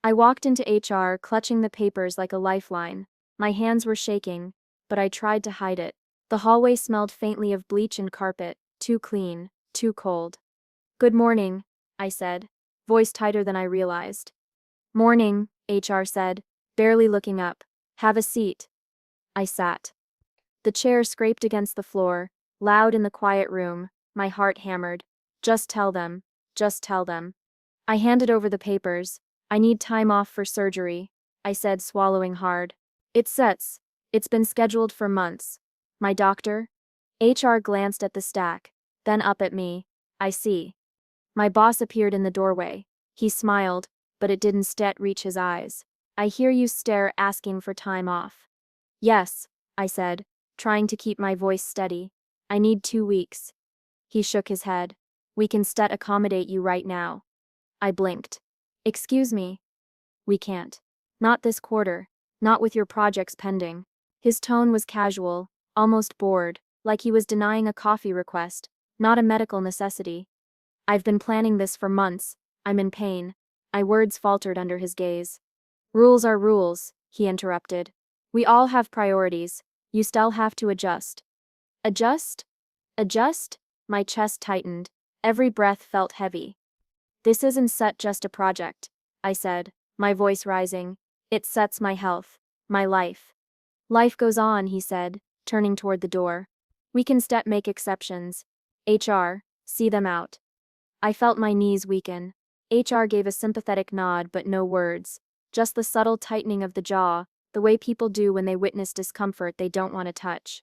I walked into HR, clutching the papers like a lifeline. My hands were shaking, but I tried to hide it. The hallway smelled faintly of bleach and carpet, too clean, too cold. "Good morning," I said, voice tighter than I realized. "Morning," HR said, barely looking up. "Have a seat." I sat. The chair scraped against the floor, loud in the quiet room, my heart hammered. Just tell them. Just tell them. I handed over the papers. "I need time off for surgery," I said, swallowing hard. It's been scheduled for months. My doctor?" HR glanced at the stack, then up at me. "I see." My boss appeared in the doorway. He smiled, but it didn't reach his eyes. "I hear you stare asking for time off." "Yes," I said, trying to keep my voice steady. "I need 2 weeks." He shook his head. "We can accommodate you right now." I blinked. "Excuse me?" "We can't. Not this quarter. Not with your projects pending." His tone was casual, almost bored, like he was denying a coffee request, not a medical necessity. "I've been planning this for months. I'm in pain." My words faltered under his gaze. "Rules are rules," he interrupted. "We all have priorities. You still have to adjust." "Adjust? Adjust?" My chest tightened. Every breath felt heavy. "This isn't just a project," I said, my voice rising. "It sets my health, my life." "Life goes on," he said, turning toward the door. "We can make exceptions. HR, see them out." I felt my knees weaken. HR gave a sympathetic nod but no words, just the subtle tightening of the jaw, the way people do when they witness discomfort they don't want to touch.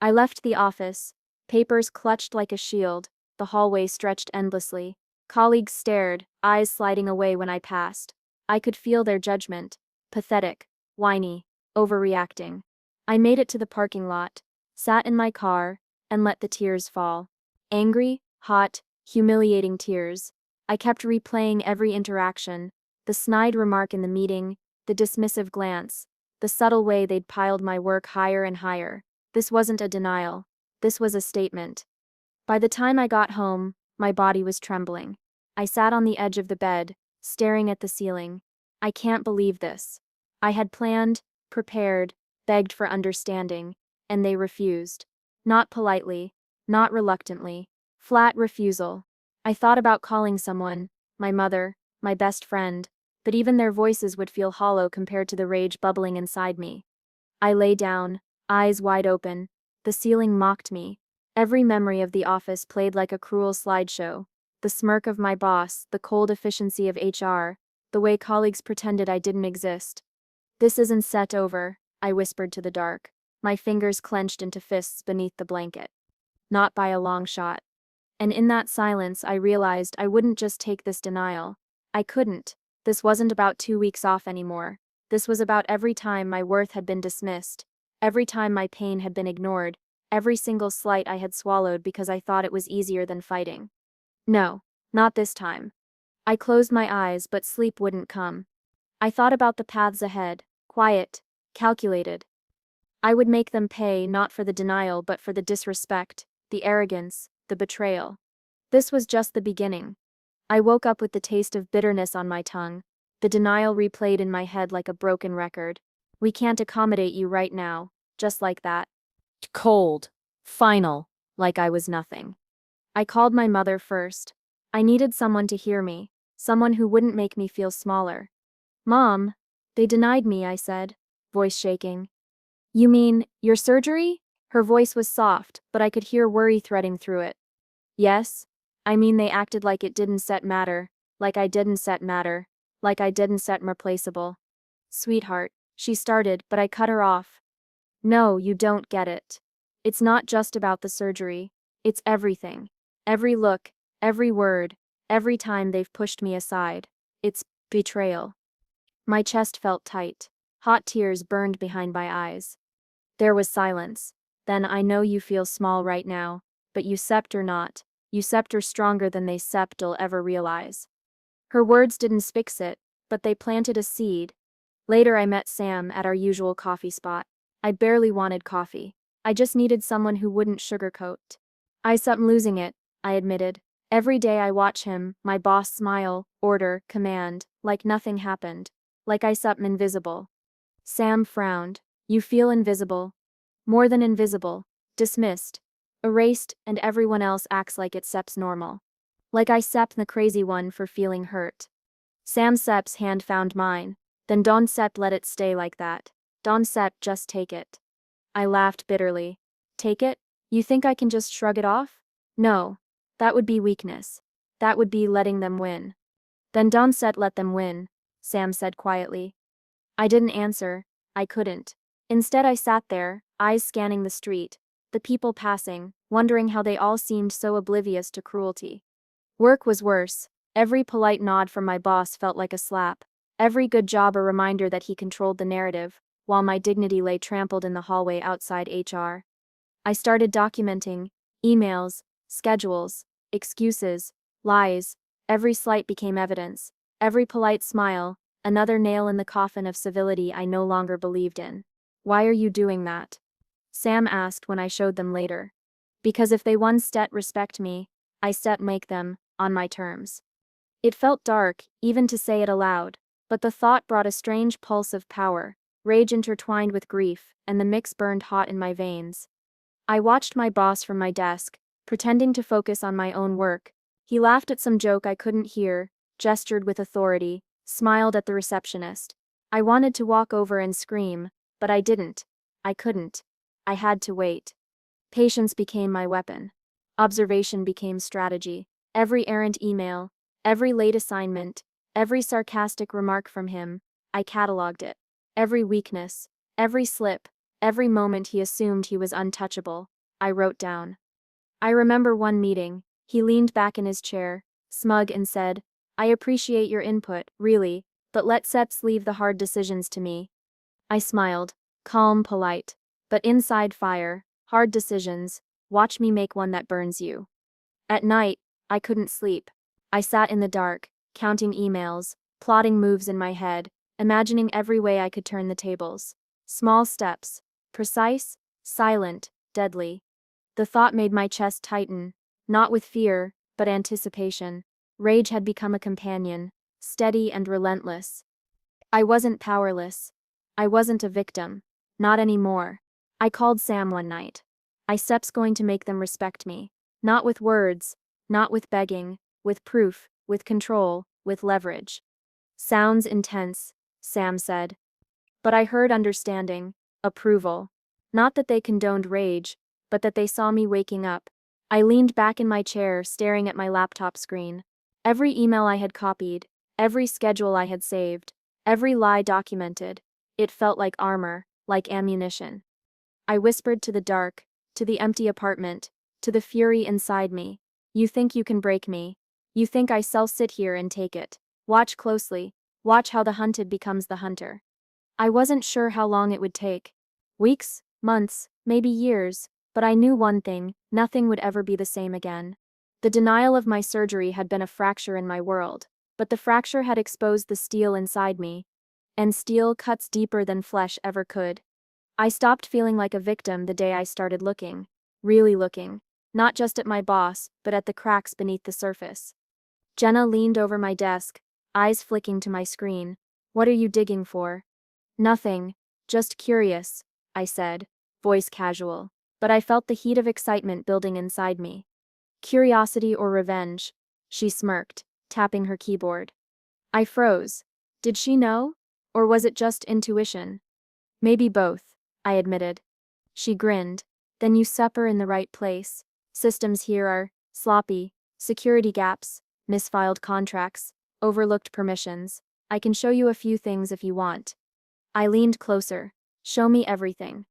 I left the office, papers clutched like a shield, the hallway stretched endlessly. Colleagues stared, eyes sliding away when I passed. I could feel their judgment. Pathetic, whiny, overreacting. I made it to the parking lot, sat in my car, and let the tears fall. Angry, hot, humiliating tears. I kept replaying every interaction, the snide remark in the meeting, the dismissive glance, the subtle way they'd piled my work higher and higher. This wasn't a denial. This was a statement. By the time I got home, my body was trembling. I sat on the edge of the bed, staring at the ceiling. I can't believe this. I had planned, prepared, begged for understanding, and they refused. Not politely, not reluctantly. Flat refusal. I thought about calling someone, my mother, my best friend, but even their voices would feel hollow compared to the rage bubbling inside me. I lay down, eyes wide open. The ceiling mocked me. Every memory of the office played like a cruel slideshow. The smirk of my boss, the cold efficiency of HR, the way colleagues pretended I didn't exist. "This isn't over," I whispered to the dark, my fingers clenched into fists beneath the blanket. Not by a long shot. And in that silence I realized I wouldn't just take this denial. I couldn't. This wasn't about 2 weeks off anymore. This was about every time my worth had been dismissed, every time my pain had been ignored, every single slight I had swallowed because I thought it was easier than fighting. No, not this time. I closed my eyes, but sleep wouldn't come. I thought about the paths ahead, quiet, calculated. I would make them pay not for the denial but for the disrespect, the arrogance, the betrayal. This was just the beginning. I woke up with the taste of bitterness on my tongue. The denial replayed in my head like a broken record. "We can't accommodate you right now," just like that. Cold. Final. Like I was nothing. I called my mother first. I needed someone to hear me, someone who wouldn't make me feel smaller. "Mom, they denied me," I said, voice shaking. "You mean, your surgery?" Her voice was soft, but I could hear worry threading through it. "Yes. I mean they acted like it didn't matter, like I didn't matter, like I didn't replaceable." "Sweetheart," she started, but I cut her off. "No, you don't get it. It's not just about the surgery. It's everything. Every look, every word, every time they've pushed me aside. It's betrayal." My chest felt tight. Hot tears burned behind my eyes. There was silence. Then, "I know you feel small right now, but you or not. You are stronger than they'll ever realize." Her words didn't fix it, but they planted a seed. Later I met Sam at our usual coffee spot. I barely wanted coffee. I just needed someone who wouldn't sugarcoat. "I'm losing it," I admitted. Every day I watch him, my boss smile, order, command, like nothing happened. Like I something invisible. Sam frowned. You feel invisible. More than invisible. Dismissed. Erased, and everyone else acts like it seps normal. Like I sept the crazy one for feeling hurt. Sam Sepp's hand found mine. Then Don Sepp let it stay like that. Don Sepp, just take it. I laughed bitterly. Take it? You think I can just shrug it off? No. That would be weakness. That would be letting them win. Then Don Sepp let them win, Sam said quietly. I didn't answer. I couldn't. Instead I sat there, eyes scanning the street, the people passing, wondering how they all seemed so oblivious to cruelty. Work was worse. Every polite nod from my boss felt like a slap. Every good job a reminder that he controlled the narrative, while my dignity lay trampled in the hallway outside HR. I started documenting emails, schedules, excuses, lies. Every slight became evidence. Every polite smile, another nail in the coffin of civility I no longer believed in. Why are you doing that? Sam asked when I showed them later. Because if they one stet respect me, I stet make them, on my terms. It felt dark, even to say it aloud, but the thought brought a strange pulse of power, rage intertwined with grief, and the mix burned hot in my veins. I watched my boss from my desk, pretending to focus on my own work. He laughed at some joke I couldn't hear, gestured with authority, smiled at the receptionist. I wanted to walk over and scream, but I didn't. I couldn't. I had to wait. Patience became my weapon. Observation became strategy. Every errant email, every late assignment, every sarcastic remark from him, I cataloged it. Every weakness, every slip, every moment he assumed he was untouchable, I wrote down. I remember one meeting, he leaned back in his chair, smug, and said, I appreciate your input, really, but let Seps leave the hard decisions to me. I smiled, calm, polite, but inside fire, hard decisions, watch me make one that burns you. At night, I couldn't sleep. I sat in the dark, counting emails, plotting moves in my head, imagining every way I could turn the tables. Small steps, precise, silent, deadly. The thought made my chest tighten, not with fear, but anticipation. Rage had become a companion, steady and relentless. I wasn't powerless. I wasn't a victim. Not anymore. I called Sam one night. I Sep's going to make them respect me. Not with words, not with begging, with proof, with control, with leverage. Sounds intense, Sam said. But I heard understanding, approval. Not that they condoned rage, but that they saw me waking up. I leaned back in my chair, staring at my laptop screen. Every email I had copied, every schedule I had saved, every lie documented. It felt like armor, like ammunition. I whispered to the dark, to the empty apartment, to the fury inside me. You think you can break me. You think I'll sit here and take it. Watch closely. Watch how the hunted becomes the hunter. I wasn't sure how long it would take. Weeks, months, maybe years, but I knew one thing, nothing would ever be the same again. The denial of my surgery had been a fracture in my world, but the fracture had exposed the steel inside me. And steel cuts deeper than flesh ever could. I stopped feeling like a victim the day I started looking. Really looking. Not just at my boss, but at the cracks beneath the surface. Jenna leaned over my desk, eyes flicking to my screen. What are you digging for? Nothing. Just curious, I said, voice casual. But I felt the heat of excitement building inside me. Curiosity or revenge? She smirked, tapping her keyboard. I froze. Did she know? Or was it just intuition? Maybe both, I admitted. She grinned. Then you supper in the right place. Systems here are sloppy, security gaps, misfiled contracts, overlooked permissions. I can show you a few things if you want. I leaned closer. Show me everything.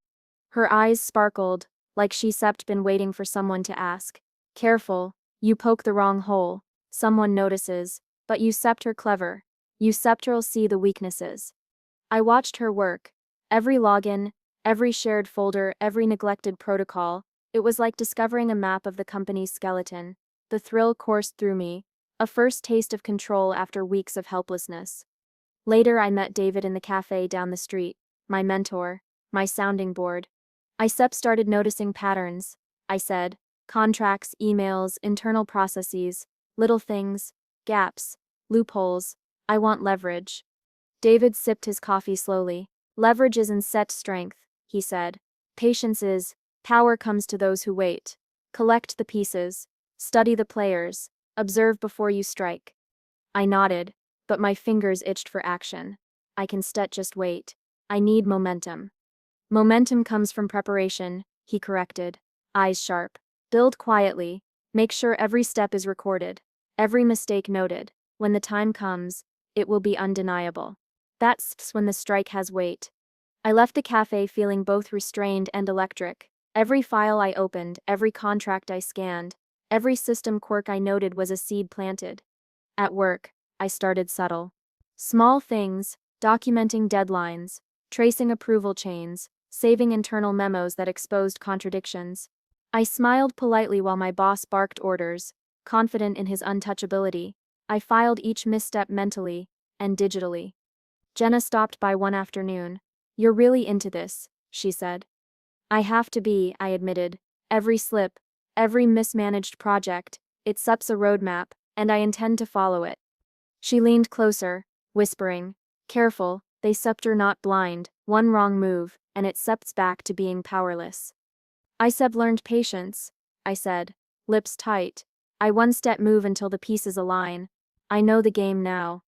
Her eyes sparkled, like she'd been waiting for someone to ask. Careful, you poke the wrong hole. Someone notices, but you her clever. You her'll see the weaknesses. I watched her work. Every login, every shared folder, every neglected protocol. It was like discovering a map of the company's skeleton. The thrill coursed through me, a first taste of control after weeks of helplessness. Later I met David in the cafe down the street, my mentor, my sounding board. I started noticing patterns, I said. Contracts, emails, internal processes. Little things, gaps, loopholes. I want leverage. David sipped his coffee slowly. Leverage isn't set strength, he said. Patience is. Power comes to those who wait. Collect the pieces. Study the players. Observe before you strike. I nodded, but my fingers itched for action. I can just wait. I need momentum. Momentum comes from preparation, he corrected. Eyes sharp. Build quietly. Make sure every step is recorded. Every mistake noted. When the time comes, it will be undeniable. That's when the strike has weight. I left the cafe feeling both restrained and electric. Every file I opened, every contract I scanned, every system quirk I noted was a seed planted. At work, I started subtle. Small things, documenting deadlines, tracing approval chains, saving internal memos that exposed contradictions. I smiled politely while my boss barked orders, confident in his untouchability. I filed each misstep mentally and digitally. Jenna stopped by one afternoon. You're really into this, she said. I have to be, I admitted. Every slip, every mismanaged project, it sets a roadmap, and I intend to follow it. She leaned closer, whispering, Careful, they scepter not blind, one wrong move, and it scepts back to being powerless. Learned patience, I said, lips tight. I one-step move until the pieces align. I know the game now.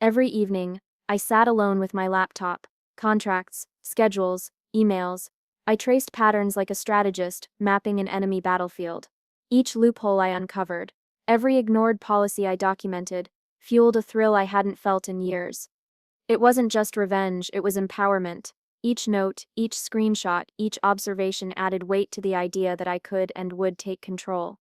Every evening, I sat alone with my laptop, contracts, schedules, emails. I traced patterns like a strategist, mapping an enemy battlefield. Each loophole I uncovered, every ignored policy I documented, fueled a thrill I hadn't felt in years. It wasn't just revenge, it was empowerment. Each note, each screenshot, each observation added weight to the idea that I could and would take control.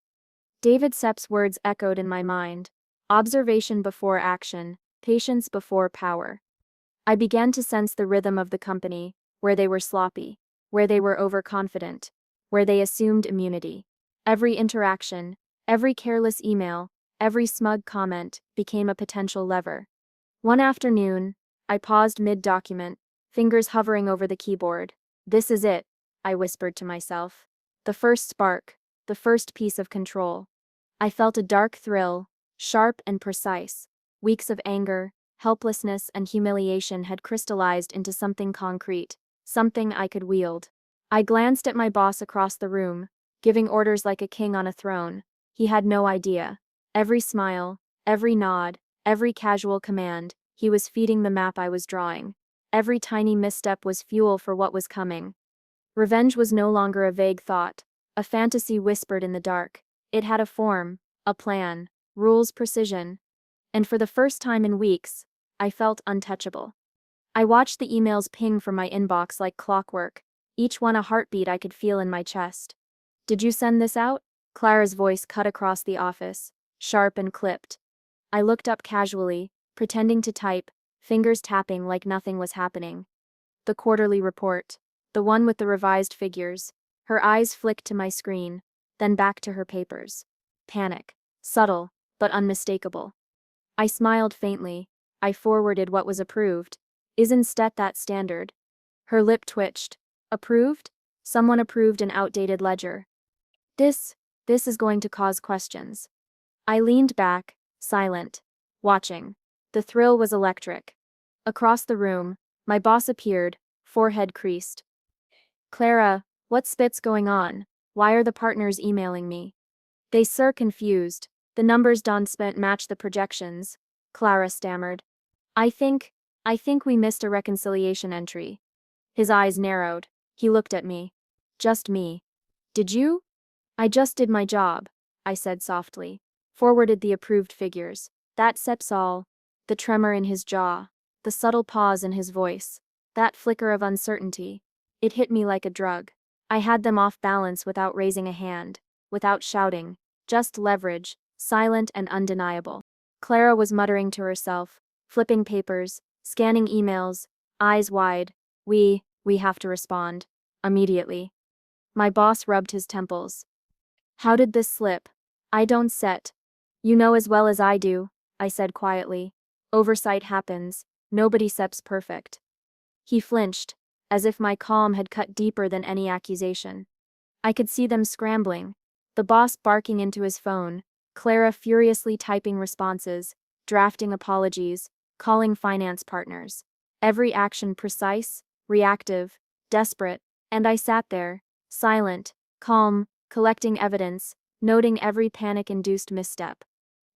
David Sepp's words echoed in my mind. Observation before action, patience before power. I began to sense the rhythm of the company, where they were sloppy, where they were overconfident, where they assumed immunity. Every interaction, every careless email, every smug comment became a potential lever. One afternoon, I paused mid-document, fingers hovering over the keyboard. This is it, I whispered to myself. The first spark, the first piece of control. I felt a dark thrill, sharp and precise. Weeks of anger, helplessness, and humiliation had crystallized into something concrete, something I could wield. I glanced at my boss across the room, giving orders like a king on a throne. He had no idea. Every smile, every nod, every casual command, he was feeding the map I was drawing. Every tiny misstep was fuel for what was coming. Revenge was no longer a vague thought, a fantasy whispered in the dark. It had a form, a plan, rules, precision. And for the first time in weeks, I felt untouchable. I watched the emails ping from my inbox like clockwork, each one a heartbeat I could feel in my chest. Did you send this out? Clara's voice cut across the office, sharp and clipped. I looked up casually, pretending to type, fingers tapping like nothing was happening. The quarterly report, the one with the revised figures. Her eyes flicked to my screen, then back to her papers. Panic, subtle, but unmistakable. I smiled faintly. I forwarded what was approved. Isn't that standard? Her lip twitched. Approved? Someone approved an outdated ledger. This is going to cause questions. I leaned back, silent, watching. The thrill was electric. Across the room, my boss appeared, forehead creased. Clara, what's going on? Why are the partners emailing me? They confused. The numbers Don spent match the projections, Clara stammered. I think we missed a reconciliation entry. His eyes narrowed. He looked at me. Just me. Did you? I just did my job, I said softly. Forwarded the approved figures. That's all. The tremor in his jaw. The subtle pause in his voice. That flicker of uncertainty. It hit me like a drug. I had them off balance without raising a hand, without shouting. Just leverage, silent and undeniable. Clara was muttering to herself, flipping papers, scanning emails, eyes wide. We have to respond. Immediately. My boss rubbed his temples. How did this slip? I don't set. You know as well as I do, I said quietly. Oversight happens. Nobody sets perfect. He flinched, as if my calm had cut deeper than any accusation. I could see them scrambling. The boss barking into his phone, Clara furiously typing responses, drafting apologies, calling finance partners. Every action precise, reactive, desperate, and I sat there, silent, calm, collecting evidence, noting every panic-induced misstep.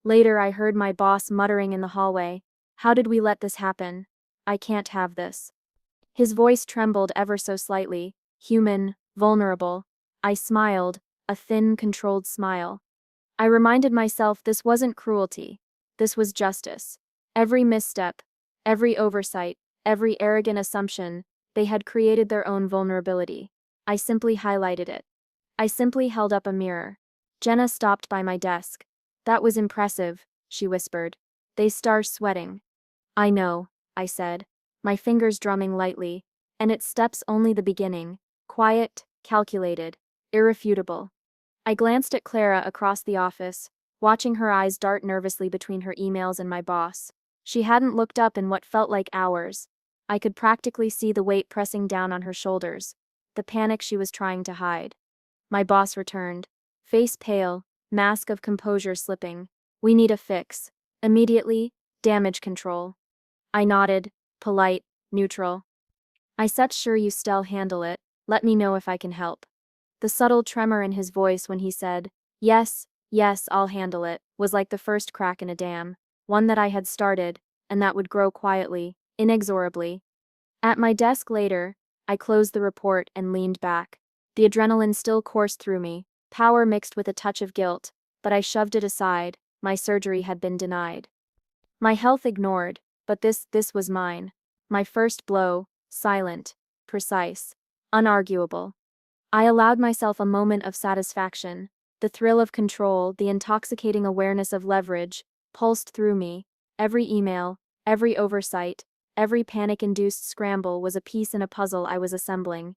Later I heard my boss muttering in the hallway, "How did we let this happen? I can't have this." His voice trembled ever so slightly, human, vulnerable. I smiled, a thin, controlled smile. I reminded myself this wasn't cruelty. This was justice. Every misstep, every oversight, every arrogant assumption, they had created their own vulnerability. I simply highlighted it. I simply held up a mirror. Jenna stopped by my desk. "That was impressive," she whispered. "They start sweating." "I know," I said, my fingers drumming lightly, "and its steps only the beginning. Quiet, calculated, irrefutable." I glanced at Clara across the office, watching her eyes dart nervously between her emails and my boss. She hadn't looked up in what felt like hours. I could practically see the weight pressing down on her shoulders, the panic she was trying to hide. My boss returned, face pale, mask of composure slipping. "We need a fix. Immediately, damage control." I nodded, polite, neutral. "I set sure you still handle it, let me know if I can help." The subtle tremor in his voice when he said, "Yes, yes, I'll handle it," was like the first crack in a dam, one that I had started, and that would grow quietly, inexorably. At my desk later, I closed the report and leaned back. The adrenaline still coursed through me, power mixed with a touch of guilt, but I shoved it aside. My surgery had been denied. My health ignored, but this was mine. My first blow, silent, precise, unarguable. I allowed myself a moment of satisfaction. The thrill of control, the intoxicating awareness of leverage, pulsed through me. Every email, every oversight, every panic-induced scramble was a piece in a puzzle I was assembling.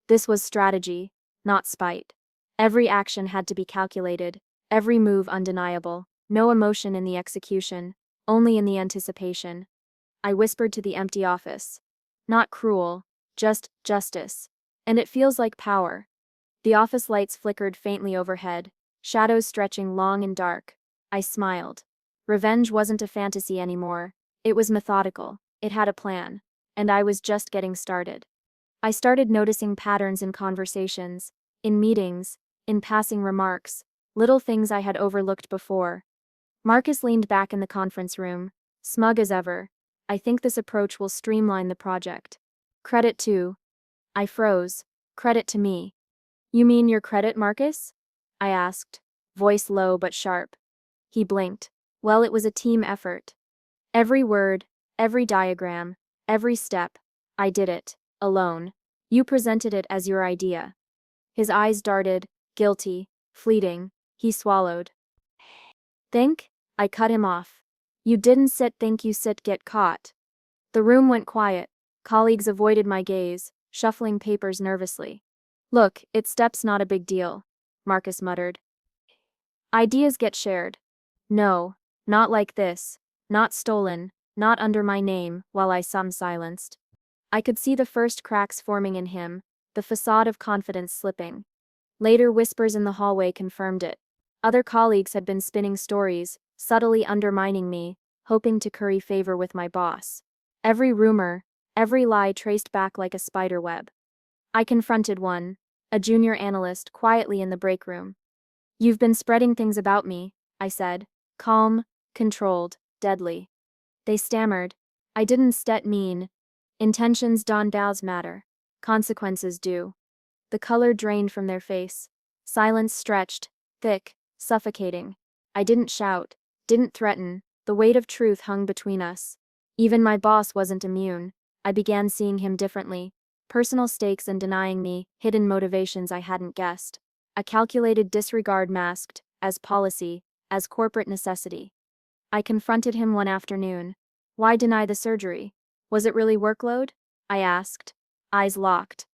This was strategy, not spite. Every action had to be calculated, every move undeniable, no emotion in the execution, only in the anticipation. I whispered to the empty office. "Not cruel, just justice. And it feels like power." The office lights flickered faintly overhead, shadows stretching long and dark. I smiled. Revenge wasn't a fantasy anymore. It was methodical. It had a plan. And I was just getting started. I started noticing patterns in conversations, in meetings, in passing remarks, little things I had overlooked before. Marcus leaned back in the conference room, smug as ever. "I think this approach will streamline the project." "Credit to." I froze. "Credit to me." "You mean your credit, Marcus?" I asked, voice low but sharp. He blinked. "Well, it was a team effort. Every word, every diagram, every step, I did it, alone. You presented it as your idea." His eyes darted, guilty, fleeting. He swallowed. "Think?" I cut him off. "You didn't sit think you sit get caught." The room went quiet. Colleagues avoided my gaze, shuffling papers nervously. "Look, it steps not a big deal," Marcus muttered. "Ideas get shared." "No, not like this. Not stolen, not under my name," while I silenced. I could see the first cracks forming in him, the facade of confidence slipping. Later whispers in the hallway confirmed it. Other colleagues had been spinning stories, subtly undermining me, hoping to curry favor with my boss. Every rumor, every lie traced back like a spider web. I confronted one, a junior analyst, quietly in the break room. "You've been spreading things about me," I said, calm, controlled, deadly. They stammered. "I didn't mean. Intentions don't always matter. Consequences do." The color drained from their face. Silence stretched, thick, suffocating. I didn't shout, didn't threaten. The weight of truth hung between us. Even my boss wasn't immune. I began seeing him differently. Personal stakes and denying me, hidden motivations I hadn't guessed. A calculated disregard masked, as policy, as corporate necessity. I confronted him one afternoon. "Why deny the surgery? Was it really workload?" I asked. Eyes locked.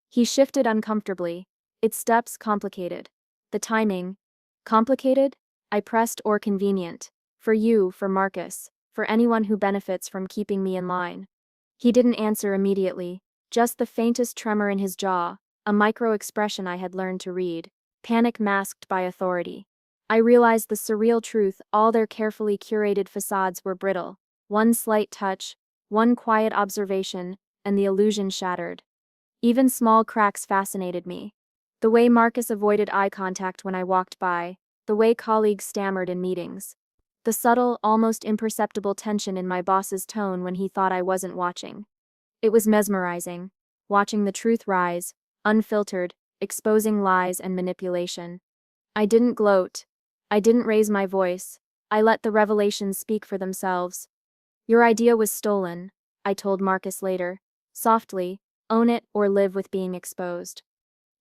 He shifted uncomfortably. "Its steps complicated. The timing." "Complicated?" I pressed. "Or convenient. For you, for Marcus, for anyone who benefits from keeping me in line." He didn't answer immediately, just the faintest tremor in his jaw, a micro expression I had learned to read, panic masked by authority. I realized the surreal truth: all their carefully curated facades were brittle. One slight touch, one quiet observation, and the illusion shattered. Even small cracks fascinated me. The way Marcus avoided eye contact when I walked by, the way colleagues stammered in meetings. The subtle, almost imperceptible tension in my boss's tone when he thought I wasn't watching. It was mesmerizing, watching the truth rise, unfiltered, exposing lies and manipulation. I didn't gloat. I didn't raise my voice. I let the revelations speak for themselves. Your idea was stolen, I told Marcus later. Softly, own it or live with being exposed.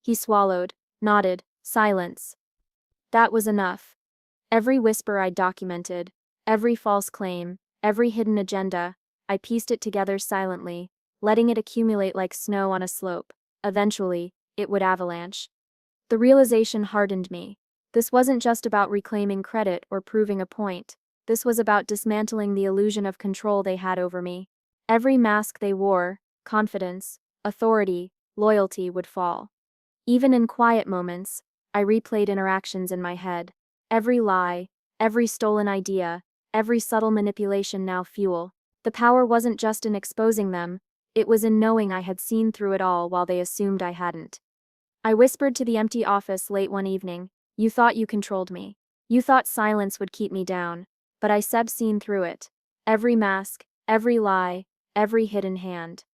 He swallowed, nodded, silence. That was enough. Every whisper I documented, every false claim, every hidden agenda, I pieced it together silently, letting it accumulate like snow on a slope. Eventually, it would avalanche. The realization hardened me. This wasn't just about reclaiming credit or proving a point. This was about dismantling the illusion of control they had over me. Every mask they wore, confidence, authority, loyalty, would fall. Even in quiet moments, I replayed interactions in my head. Every lie, every stolen idea, every subtle manipulation now fuel. The power wasn't just in exposing them, it was in knowing I had seen through it all while they assumed I hadn't. I whispered to the empty office late one evening, "You thought you controlled me. You thought silence would keep me down. But I seen through it. Every mask, every lie, every hidden hand."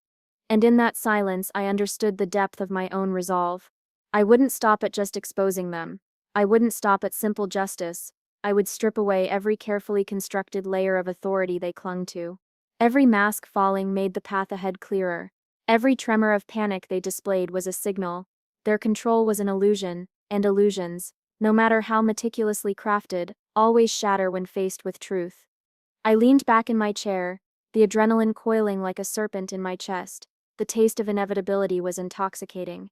And in that silence I understood the depth of my own resolve. I wouldn't stop at just exposing them. I wouldn't stop at simple justice. I would strip away every carefully constructed layer of authority they clung to. Every mask falling made the path ahead clearer. Every tremor of panic they displayed was a signal. Their control was an illusion, and illusions, no matter how meticulously crafted, always shatter when faced with truth. I leaned back in my chair, the adrenaline coiling like a serpent in my chest. The taste of inevitability was intoxicating.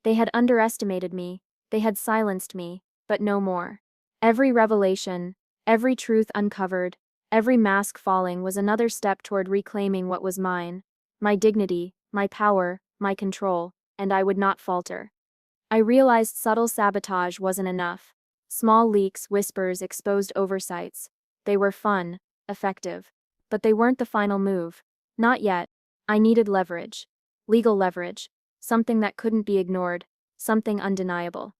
They had underestimated me, they had silenced me, but no more. Every revelation, every truth uncovered, every mask falling was another step toward reclaiming what was mine: my dignity, my power, my control, and I would not falter. I realized subtle sabotage wasn't enough. Small leaks, whispers, exposed oversights. They were fun, effective. But they weren't the final move. Not yet. I needed leverage. Legal leverage. Something that couldn't be ignored. Something undeniable.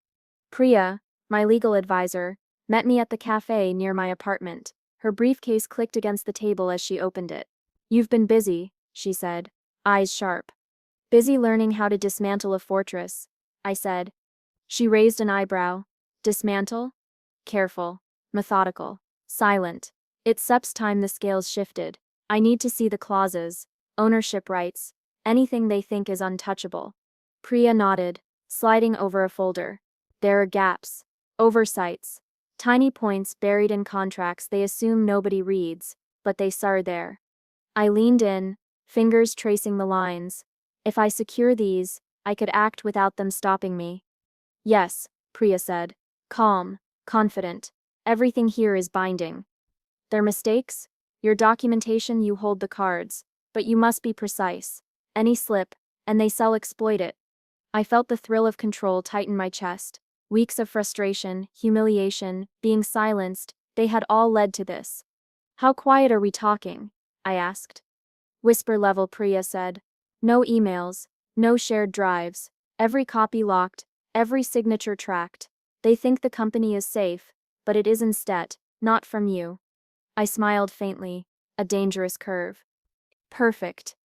Priya, my legal advisor, met me at the cafe near my apartment. Her briefcase clicked against the table as she opened it. "You've been busy," she said, eyes sharp. "Busy learning how to dismantle a fortress," I said. She raised an eyebrow. "Dismantle?" Careful, methodical, silent. It sups time the scales shifted. I need to see the clauses, ownership rights, anything they think is untouchable. Priya nodded, sliding over a folder. There are gaps, oversights, tiny points buried in contracts they assume nobody reads, but they are there. I leaned in, fingers tracing the lines. If I secure these, I could act without them stopping me. "Yes," Priya said, calm, confident. "Everything here is binding. Their mistakes? Your documentation, you hold the cards, but you must be precise. Any slip, and they'll exploit it." I felt the thrill of control tighten my chest. Weeks of frustration, humiliation, being silenced, they had all led to this. "How quiet are we talking?" I asked. "Whisper level," Priya said. "No emails, no shared drives, every copy locked, every signature tracked. They think the company is safe, but it is instead, not from you." I smiled faintly, a dangerous curve. Perfect.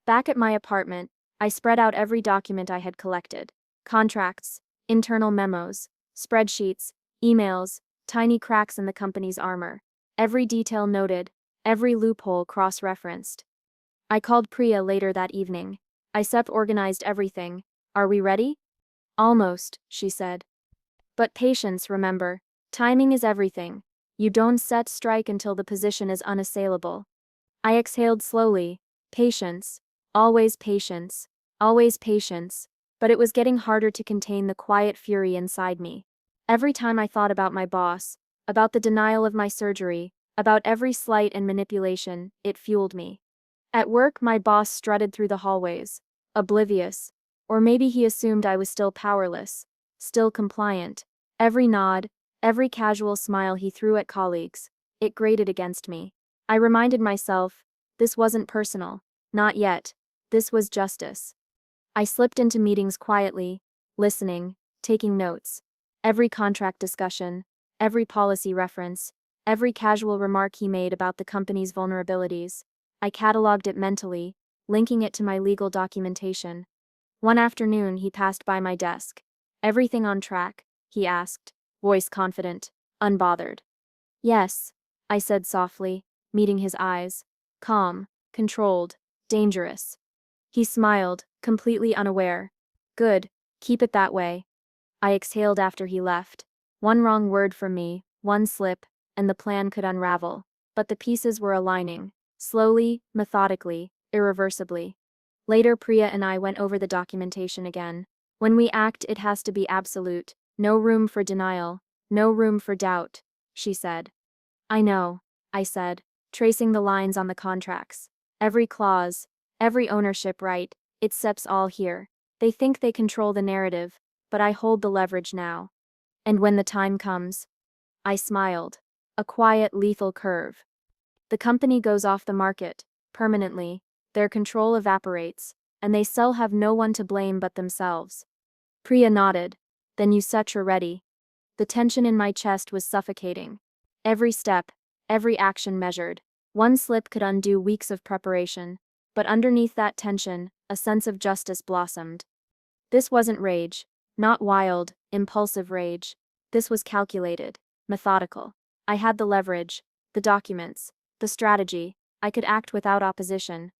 Back at my apartment, I spread out every document I had collected: contracts, internal memos, spreadsheets, emails, tiny cracks in the company's armor. Every detail noted, every loophole cross-referenced. I called Priya later that evening. I organized everything. "Are we ready?" "Almost," she said. "But patience, remember. Timing is everything. You don't set strike until the position is unassailable." I exhaled slowly. Patience. Always patience. Always patience. But it was getting harder to contain the quiet fury inside me. Every time I thought about my boss, about the denial of my surgery, about every slight and manipulation, it fueled me. At work, my boss strutted through the hallways, oblivious. Or maybe he assumed I was still powerless, still compliant. Every nod, Every casual smile he threw at colleagues. It grated against me. I reminded myself, this wasn't personal. Not yet. This was justice. I slipped into meetings quietly, listening, taking notes. Every contract discussion, every policy reference, every casual remark he made about the company's vulnerabilities. I cataloged it mentally, linking it to my legal documentation. One afternoon, he passed by my desk. "Everything on track?" he asked, voice confident, unbothered. "Yes," I said softly, meeting his eyes. Calm, controlled, dangerous. He smiled, completely unaware. "Good, keep it that way." I exhaled after he left. One wrong word from me, one slip, and the plan could unravel. But the pieces were aligning, slowly, methodically, irreversibly. Later, Priya and I went over the documentation again. When we act, it has to be absolute. No room for denial, no room for doubt, she said. "I know," I said, tracing the lines on the contracts. "Every clause, every ownership right, it steps all here. They think they control the narrative, but I hold the leverage now. And when the time comes," I smiled. "A quiet, lethal curve. The company goes off the market, permanently, their control evaporates, and they still have no one to blame but themselves." Priya nodded. "Then you set your ready." The tension in my chest was suffocating. Every step, every action measured. One slip could undo weeks of preparation, but underneath that tension, a sense of justice blossomed. This wasn't rage, not wild, impulsive rage. This was calculated, methodical. I had the leverage, the documents, the strategy. I could act without opposition.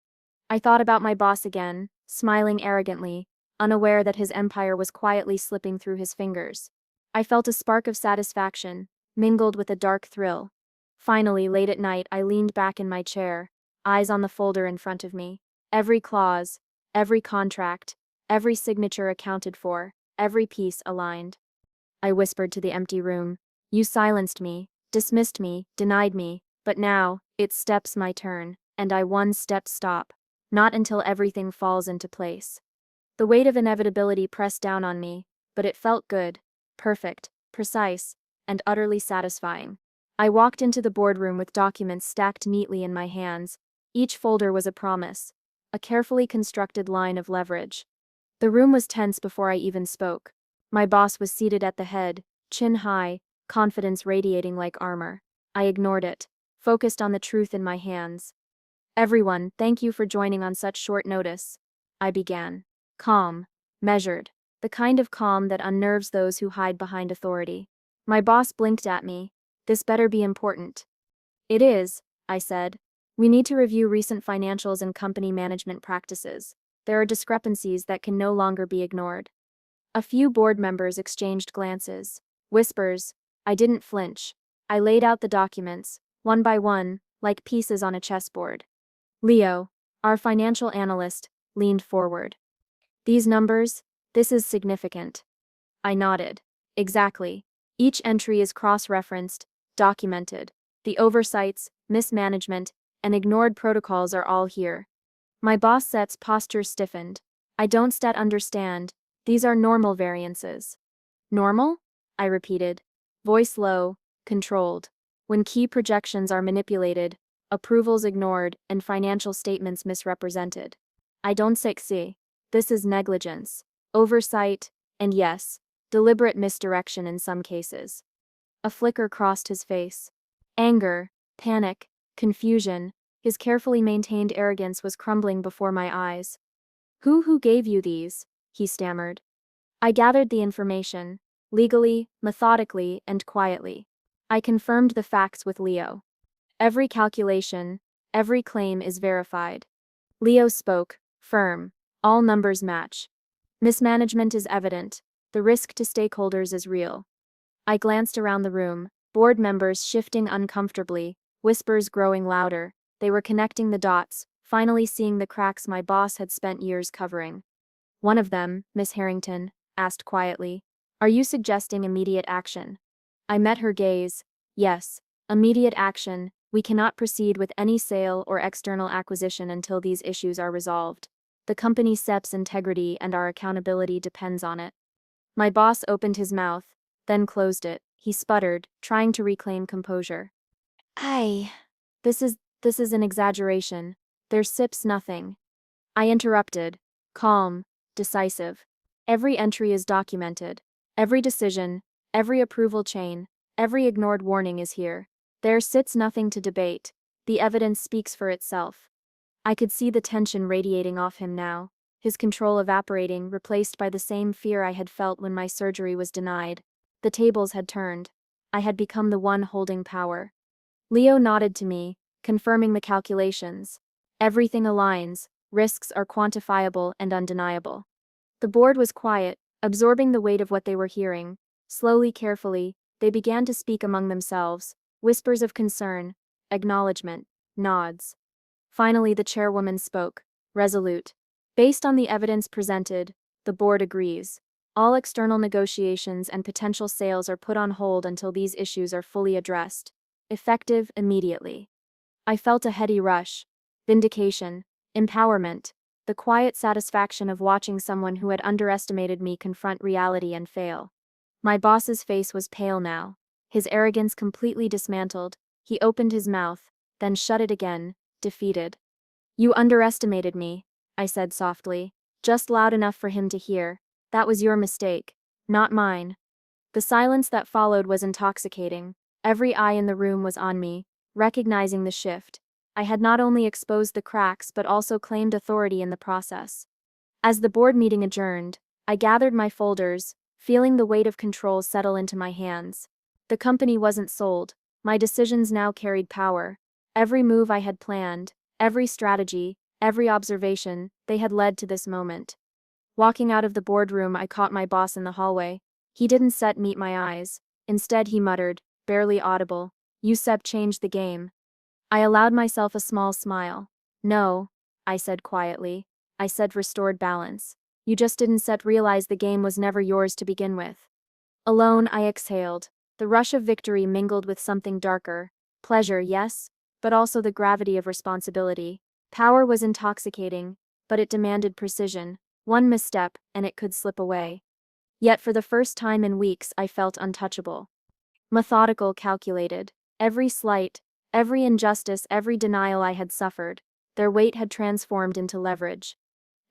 I thought about my boss again, smiling arrogantly, unaware that his empire was quietly slipping through his fingers. I felt a spark of satisfaction, mingled with a dark thrill. Finally, late at night, I leaned back in my chair, eyes on the folder in front of me. Every clause, every contract, every signature accounted for, every piece aligned. I whispered to the empty room. "You silenced me, dismissed me, denied me, but now, it's steps my turn, and I one step stop. Not until everything falls into place." The weight of inevitability pressed down on me, but it felt good, perfect, precise, and utterly satisfying. I walked into the boardroom with documents stacked neatly in my hands. Each folder was a promise, a carefully constructed line of leverage. The room was tense before I even spoke. My boss was seated at the head, chin high, confidence radiating like armor. I ignored it, focused on the truth in my hands. "Everyone, thank you for joining on such short notice," I began. Calm, measured, the kind of calm that unnerves those who hide behind authority. My boss blinked at me. "This better be important." "It is," I said. "We need to review recent financials and company management practices. There are discrepancies that can no longer be ignored." A few board members exchanged glances. Whispers. I didn't flinch. I laid out the documents, one by one, like pieces on a chessboard. Leo, our financial analyst, leaned forward. "These numbers, this is significant." I nodded. "Exactly. Each entry is cross-referenced, documented. The oversights, mismanagement, and ignored protocols are all here." My boss set's posture stiffened. "I don't stat understand. These are normal variances." "Normal?" I repeated, voice low, controlled. "When key projections are manipulated, approvals ignored, and financial statements misrepresented. I don't see. This is negligence, oversight, and yes, deliberate misdirection in some cases." A flicker crossed his face. Anger, panic, confusion. His carefully maintained arrogance was crumbling before my eyes. Who gave you these?" he stammered. I gathered the information, legally, methodically, and quietly. I confirmed the facts with Leo. "Every calculation, every claim is verified." Leo spoke, firm. "All numbers match. Mismanagement is evident. The risk to stakeholders is real." I glanced around the room, board members shifting uncomfortably, whispers growing louder. They were connecting the dots, finally seeing the cracks my boss had spent years covering. One of them, Miss Harrington, asked quietly, "Are you suggesting immediate action?" I met her gaze. "Yes, immediate action. We cannot proceed with any sale or external acquisition until these issues are resolved. The company SEP's integrity and our accountability depends on it." My boss opened his mouth, then closed it. he sputtered, trying to reclaim composure. I. This is an exaggeration. There's sips nothing. I interrupted, calm, decisive. Every entry is documented. Every decision, every approval chain, every ignored warning is here. There sits nothing to debate. The evidence speaks for itself. I could see the tension radiating off him now, his control evaporating, replaced by the same fear I had felt when my surgery was denied. The tables had turned. I had become the one holding power. Leo nodded to me, confirming the calculations. Everything aligns, risks are quantifiable and undeniable. The board was quiet, absorbing the weight of what they were hearing. Slowly, carefully, they began to speak among themselves, whispers of concern, acknowledgement, nods. Finally, the chairwoman spoke, resolute. Based on the evidence presented, the board agrees. All external negotiations and potential sales are put on hold until these issues are fully addressed. Effective immediately. I felt a heady rush. Vindication. Empowerment. The quiet satisfaction of watching someone who had underestimated me confront reality and fail. My boss's face was pale now. His arrogance completely dismantled. He opened his mouth, then shut it again, defeated. You underestimated me, I said softly, just loud enough for him to hear. That was your mistake, not mine. The silence that followed was intoxicating. Every eye in the room was on me, recognizing the shift. I had not only exposed the cracks but also claimed authority in the process. As the board meeting adjourned, I gathered my folders, feeling the weight of control settle into my hands. The company wasn't sold. My decisions now carried power. Every move I had planned, every strategy, every observation, they had led to this moment. Walking out of the boardroom, I caught my boss in the hallway. He didn't meet my eyes. Instead, he muttered, barely audible, "Yusep changed the game." I allowed myself a small smile. "No," I said quietly. I said restored balance. "You just didn't realize the game was never yours to begin with." Alone, I exhaled. The rush of victory mingled with something darker. Pleasure, yes, but also the gravity of responsibility. Power was intoxicating, but it demanded precision. One misstep, and it could slip away. Yet for the first time in weeks, I felt untouchable. Methodical, calculated. Every slight, every injustice, every denial I had suffered, their weight had transformed into leverage.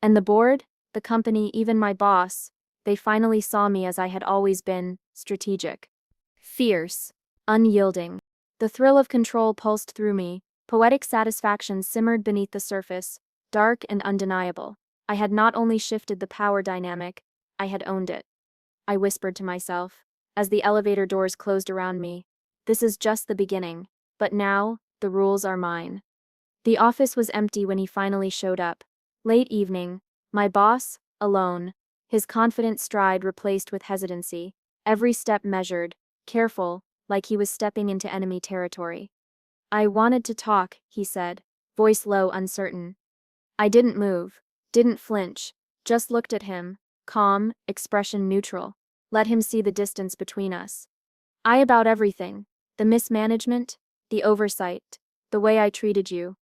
And the board, the company, even my boss, they finally saw me as I had always been, strategic. Fierce. Unyielding. The thrill of control pulsed through me, poetic satisfaction simmered beneath the surface, dark and undeniable. I had not only shifted the power dynamic, I had owned it. I whispered to myself, as the elevator doors closed around me. This is just the beginning, but now, the rules are mine. The office was empty when he finally showed up. Late evening, my boss, alone, his confident stride replaced with hesitancy, every step measured, careful, like he was stepping into enemy territory. "I wanted to talk," he said, voice low, uncertain. I didn't move, didn't flinch, just looked at him, calm, expression neutral. Let him see the distance between us. About everything. The mismanagement, the oversight, the way I treated you.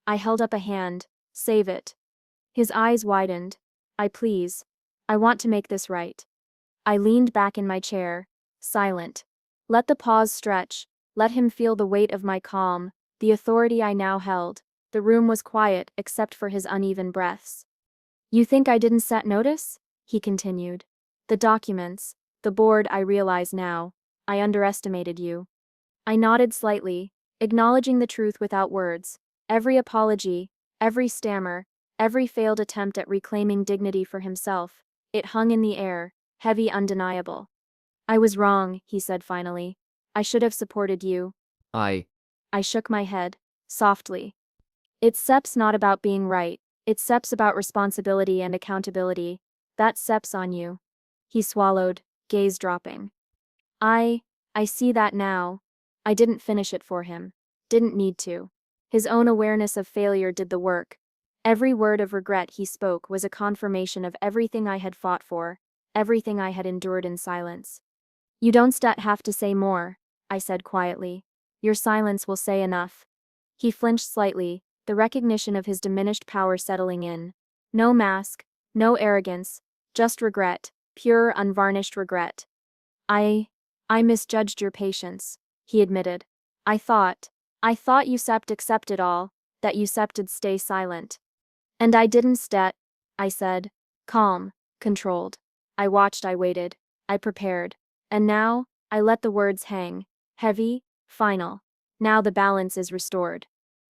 I held up a hand. "Save it." His eyes widened. Please. I want to make this right." I leaned back in my chair, silent. Let the pause stretch. Let him feel the weight of my calm, the authority I now held. The room was quiet, except for his uneven breaths. "You think I didn't notice?" he continued. "The documents, the board, I realize now. I underestimated you." I nodded slightly, acknowledging the truth without words. Every apology, every stammer, every failed attempt at reclaiming dignity for himself, it hung in the air, heavy, undeniable. "I was wrong," he said finally. "I should have supported you." I I shook my head, softly. "It's not about being right. It's about responsibility and accountability. That's on you." He swallowed, gaze dropping. I see that now." I didn't finish it for him. Didn't need to. His own awareness of failure did the work. Every word of regret he spoke was a confirmation of everything I had fought for, everything I had endured in silence. "You don't have to say more," I said quietly. "Your silence will say enough." He flinched slightly, the recognition of his diminished power settling in. No mask, no arrogance, just regret, pure, unvarnished regret. I I misjudged your patience, he admitted. I thought, I thought you accepted all, that you stay silent. And I didn't I said. Calm, controlled. I watched, I waited, I prepared. And now, I let the words hang. Heavy, final. Now the balance is restored.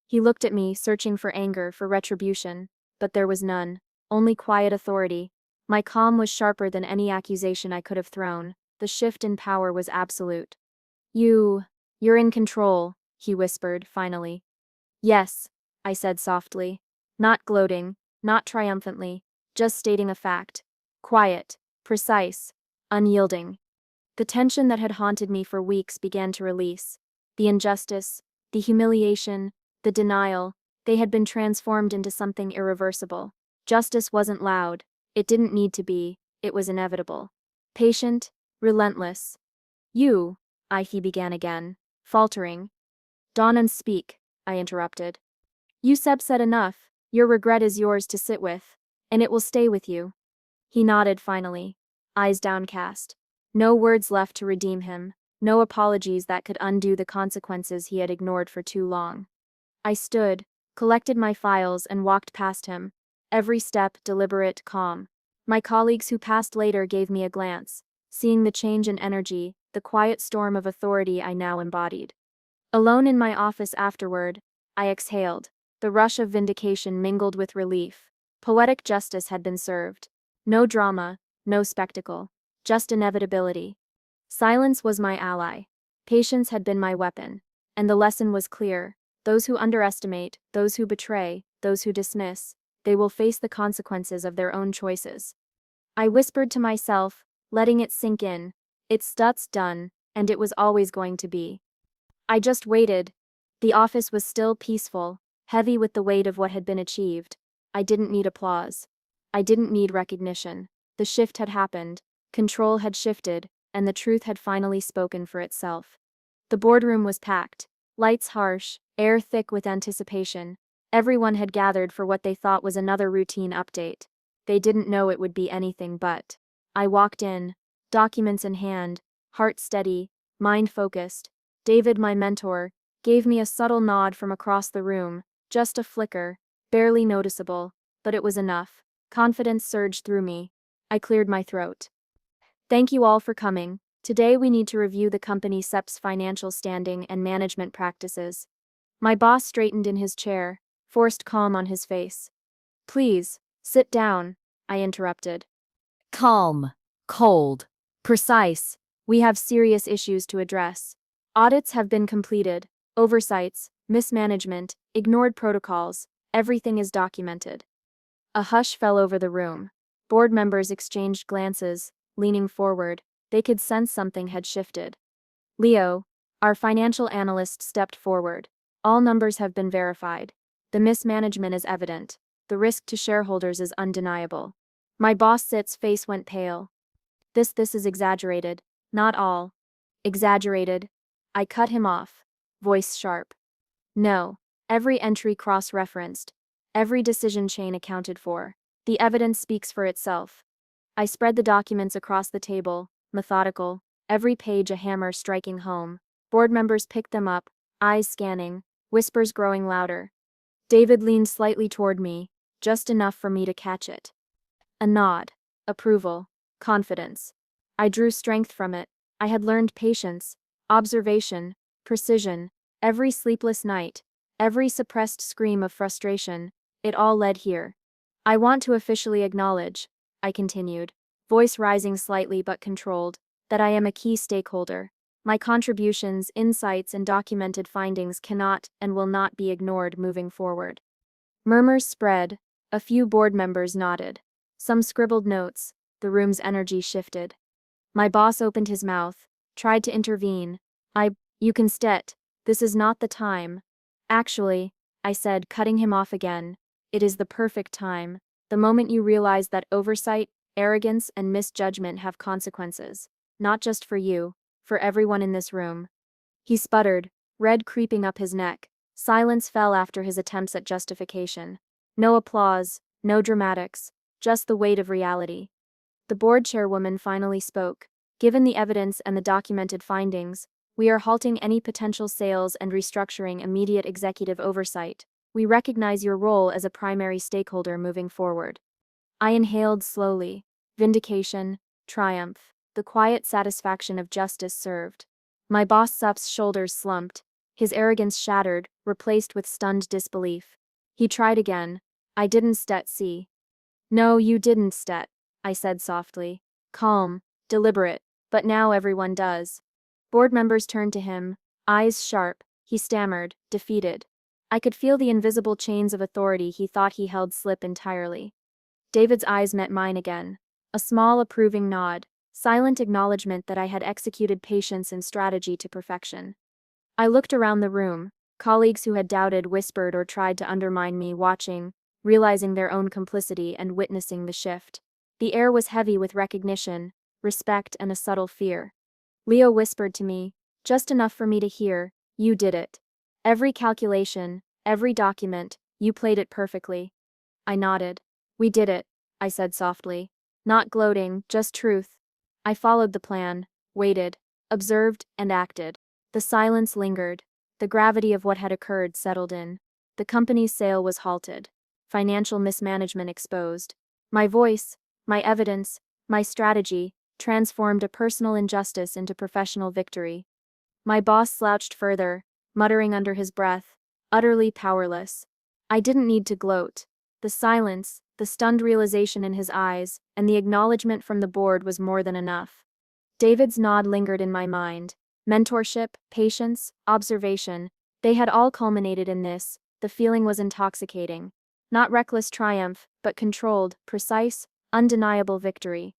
He looked at me, searching for anger, for retribution, but there was none. Only quiet authority. My calm was sharper than any accusation I could have thrown. The shift in power was absolute. You're in control, he whispered, finally. Yes, I said softly. Not gloating, not triumphantly, just stating a fact. Quiet, precise, unyielding. The tension that had haunted me for weeks began to release. The injustice, the humiliation, the denial, they had been transformed into something irreversible. Justice wasn't loud. It didn't need to be. It was inevitable. Patient, relentless. He began again, faltering. Dawn and speak, I interrupted. You said enough. Your regret is yours to sit with, and it will stay with you. He nodded finally, eyes downcast. No words left to redeem him, no apologies that could undo the consequences he had ignored for too long. I stood, collected my files, and walked past him, every step deliberate, calm. My colleagues who passed later gave me a glance, seeing the change in energy, the quiet storm of authority I now embodied. Alone in my office afterward, I exhaled. The rush of vindication mingled with relief. Poetic justice had been served. No drama, no spectacle, just inevitability. Silence was my ally. Patience had been my weapon. And the lesson was clear. Those who underestimate, those who betray, those who dismiss, they will face the consequences of their own choices. I whispered to myself, letting it sink in. It's done, and it was always going to be. I just waited. The office was still peaceful, heavy with the weight of what had been achieved. I didn't need applause. I didn't need recognition. The shift had happened, control had shifted, and the truth had finally spoken for itself. The boardroom was packed, lights harsh, air thick with anticipation. Everyone had gathered for what they thought was another routine update. They didn't know it would be anything but. I walked in, documents in hand, heart steady, mind focused. David, my mentor, gave me a subtle nod from across the room, just a flicker, barely noticeable, but it was enough. Confidence surged through me. I cleared my throat. Thank you all for coming. Today we need to review the company SEP's financial standing and management practices. My boss straightened in his chair, forced calm on his face. Please, sit down, I interrupted. Calm, cold, precise. We have serious issues to address. Audits have been completed, oversights, mismanagement, ignored protocols, everything is documented. A hush fell over the room. Board members exchanged glances, leaning forward. They could sense something had shifted. Leo, our financial analyst, stepped forward. All numbers have been verified. The mismanagement is evident. The risk to shareholders is undeniable. My boss's face went pale. This is exaggerated. Not all. Exaggerated. I cut him off, voice sharp. No, every entry cross-referenced, every decision chain accounted for. The evidence speaks for itself. I spread the documents across the table, methodical, every page a hammer striking home. Board members picked them up, eyes scanning, whispers growing louder. David leaned slightly toward me, just enough for me to catch it. A nod, approval, confidence. I drew strength from it. I had learned patience, observation, precision. Every sleepless night, every suppressed scream of frustration, it all led here. I want to officially acknowledge, I continued, voice rising slightly but controlled, that I am a key stakeholder. My contributions, insights, and documented findings cannot and will not be ignored moving forward. Murmurs spread. A few board members nodded. Some scribbled notes. The room's energy shifted. My boss opened his mouth, tried to intervene. You can stet. This is not the time. Actually, I said, cutting him off again. It is the perfect time. The moment you realize that oversight, arrogance, and misjudgment have consequences. Not just for you, for everyone in this room. He sputtered, red creeping up his neck. Silence fell after his attempts at justification. No applause, no dramatics, just the weight of reality. The board chairwoman finally spoke. Given the evidence and the documented findings, we are halting any potential sales and restructuring immediate executive oversight. We recognize your role as a primary stakeholder moving forward. I inhaled slowly. Vindication, triumph, the quiet satisfaction of justice served. My boss's shoulders slumped, his arrogance shattered, replaced with stunned disbelief. He tried again. I didn't see. No, you didn't, I said softly. Calm, deliberate, but now everyone does. Board members turned to him, eyes sharp. He stammered, defeated. I could feel the invisible chains of authority he thought he held slip entirely. David's eyes met mine again. A small approving nod, silent acknowledgement that I had executed patience and strategy to perfection. I looked around the room, colleagues who had doubted, whispered, or tried to undermine me watching, realizing their own complicity and witnessing the shift. The air was heavy with recognition, respect, and a subtle fear. Leo whispered to me, just enough for me to hear, "You did it. Every calculation, every document, you played it perfectly." I nodded. "We did it," I said softly. Not gloating, just truth. I followed the plan, waited, observed, and acted. The silence lingered. The gravity of what had occurred settled in. The company's sale was halted. Financial mismanagement exposed. My voice, my evidence, my strategy, transformed a personal injustice into professional victory. My boss slouched further, muttering under his breath, utterly powerless. I didn't need to gloat. The silence, the stunned realization in his eyes, and the acknowledgement from the board was more than enough. David's nod lingered in my mind. Mentorship, patience, observation, they had all culminated in this. The feeling was intoxicating. Not reckless triumph, but controlled, precise, undeniable victory.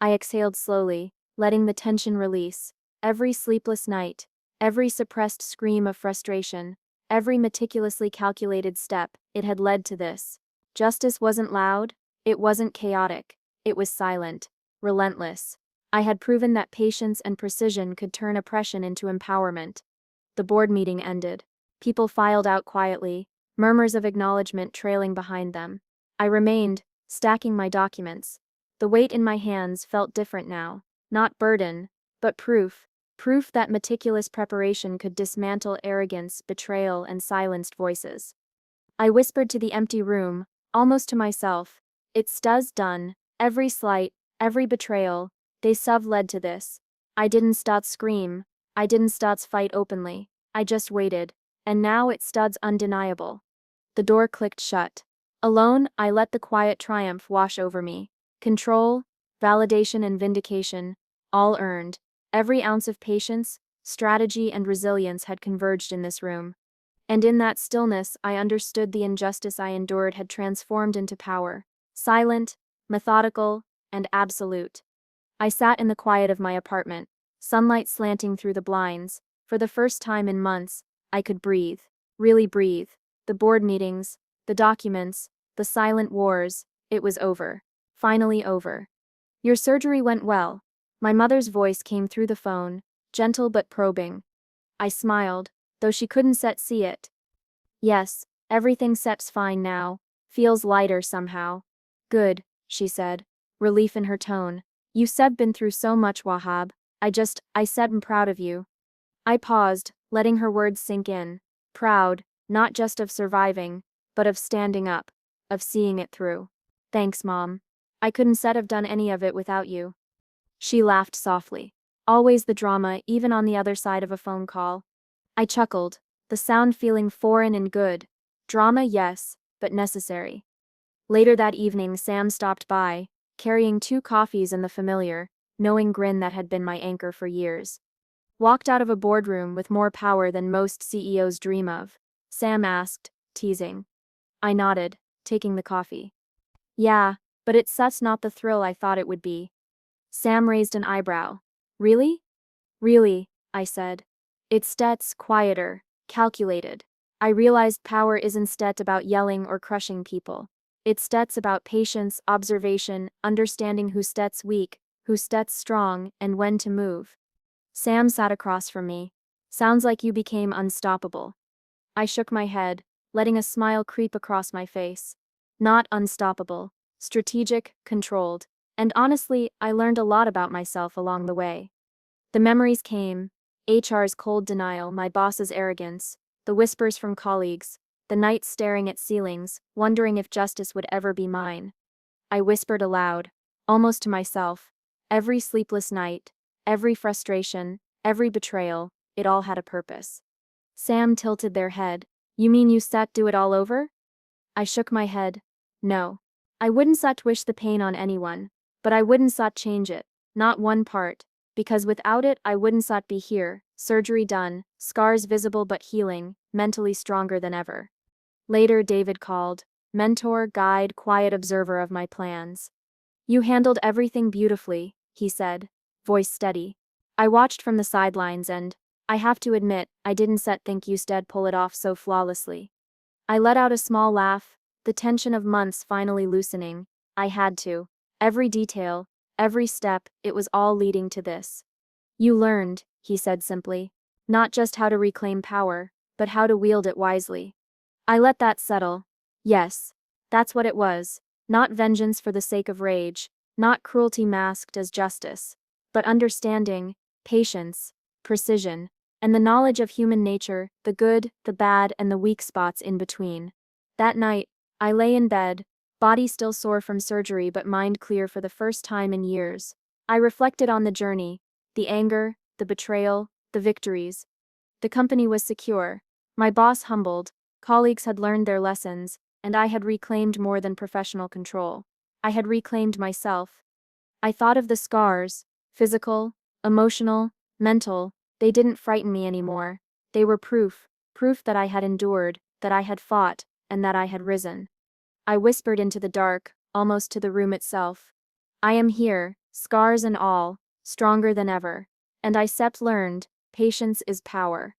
I exhaled slowly, letting the tension release. Every sleepless night, every suppressed scream of frustration, every meticulously calculated step, it had led to this. Justice wasn't loud, it wasn't chaotic, it was silent, relentless. I had proven that patience and precision could turn oppression into empowerment. The board meeting ended. People filed out quietly, murmurs of acknowledgement trailing behind them. I remained, stacking my documents. The weight in my hands felt different now, not burden, but proof. Proof that meticulous preparation could dismantle arrogance, betrayal, and silenced voices. I whispered to the empty room, almost to myself, "It's done. Every slight, every betrayal, they led to this. I didn't scream. I didn't fight openly. I just waited. And now it's undeniable." The door clicked shut. Alone, I let the quiet triumph wash over me. Control, validation, and vindication, all earned. Every ounce of patience, strategy, and resilience had converged in this room. And in that stillness, I understood the injustice I endured had transformed into power. Silent, methodical, and absolute. I sat in the quiet of my apartment, sunlight slanting through the blinds. For the first time in months, I could breathe. Really breathe. The board meetings, the documents, the silent wars, it was over. Finally over. "Your surgery went well." My mother's voice came through the phone, gentle but probing. I smiled, though she couldn't see it. "Yes, everything seems fine now. Feels lighter somehow." "Good," she said, relief in her tone. "You been through so much, Wahab. I said I'm proud of you." I paused, letting her words sink in. Proud, not just of surviving, but of standing up, of seeing it through. "Thanks, Mom. I couldn't have done any of it without you." She laughed softly. Always the drama, even on the other side of a phone call. I chuckled, the sound feeling foreign and good. Drama, yes, but necessary. Later that evening, Sam stopped by, carrying 2 coffees and the familiar, knowing grin that had been my anchor for years. "Walked out of a boardroom with more power than most CEOs dream of?" Sam asked, teasing. I nodded, taking the coffee. "Yeah, but it's not the thrill I thought it would be." Sam raised an eyebrow. "Really?" "Really," I said. "It's quieter, calculated. I realized power isn't about yelling or crushing people. It's about patience, observation, understanding who's weak, who's strong, and when to move." Sam sat across from me. "Sounds like you became unstoppable." I shook my head, letting a smile creep across my face. "Not unstoppable. Strategic, controlled. And honestly, I learned a lot about myself along the way. The memories came: HR's cold denial, my boss's arrogance, the whispers from colleagues, the nights staring at ceilings, wondering if justice would ever be mine. I whispered aloud, almost to myself. Every sleepless night, every frustration, every betrayal, it all had a purpose. Sam tilted their head. You mean you sat do it all over? I shook my head. No. I wouldn't sat wish the pain on anyone, but I wouldn't sat change it, not one part, because without it I wouldn't sat be here, surgery done, scars visible but healing, mentally stronger than ever. Later David called, mentor, guide, quiet observer of my plans. You handled everything beautifully, he said, voice steady. I watched from the sidelines and, I have to admit, I didn't set think you stead pull it off so flawlessly. I let out a small laugh, the tension of months finally loosening. I had to. Every detail, every step, it was all leading to this. You learned, he said simply, not just how to reclaim power, but how to wield it wisely. I let that settle. Yes, that's what it was. Not vengeance for the sake of rage, not cruelty masked as justice, but understanding, patience, precision, and the knowledge of human nature, the good, the bad, and the weak spots in between. That night, I lay in bed, body still sore from surgery but mind clear for the first time in years. I reflected on the journey, the anger, the betrayal, the victories. The company was secure, my boss humbled, colleagues had learned their lessons, and I had reclaimed more than professional control. I had reclaimed myself. I thought of the scars, physical, emotional, mental. They didn't frighten me anymore. They were proof that I had endured, that I had fought, and that I had risen. I whispered into the dark, almost to the room itself. I am here, scars and all, stronger than ever. And I learned, patience is power.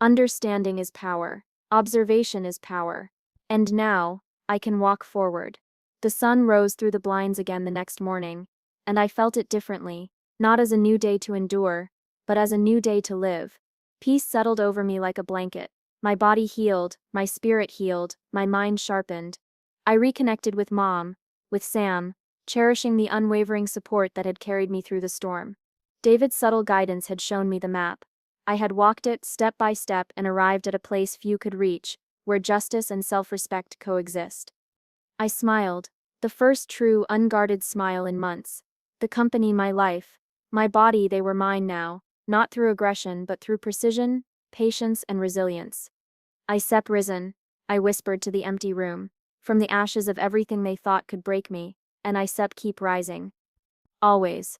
Understanding is power. Observation is power. And now, I can walk forward. The sun rose through the blinds again the next morning, and I felt it differently, not as a new day to endure, but as a new day to live. Peace settled over me like a blanket. My body healed, my spirit healed, my mind sharpened. I reconnected with Mom, with Sam, cherishing the unwavering support that had carried me through the storm. David's subtle guidance had shown me the map. I had walked it step by step and arrived at a place few could reach, where justice and self-respect coexist. I smiled, the first true, unguarded smile in months. The company, my life, my body, they were mine now, not through aggression but through precision, patience, and resilience. I risen, I whispered to the empty room, from the ashes of everything they thought could break me, and I keep rising. Always.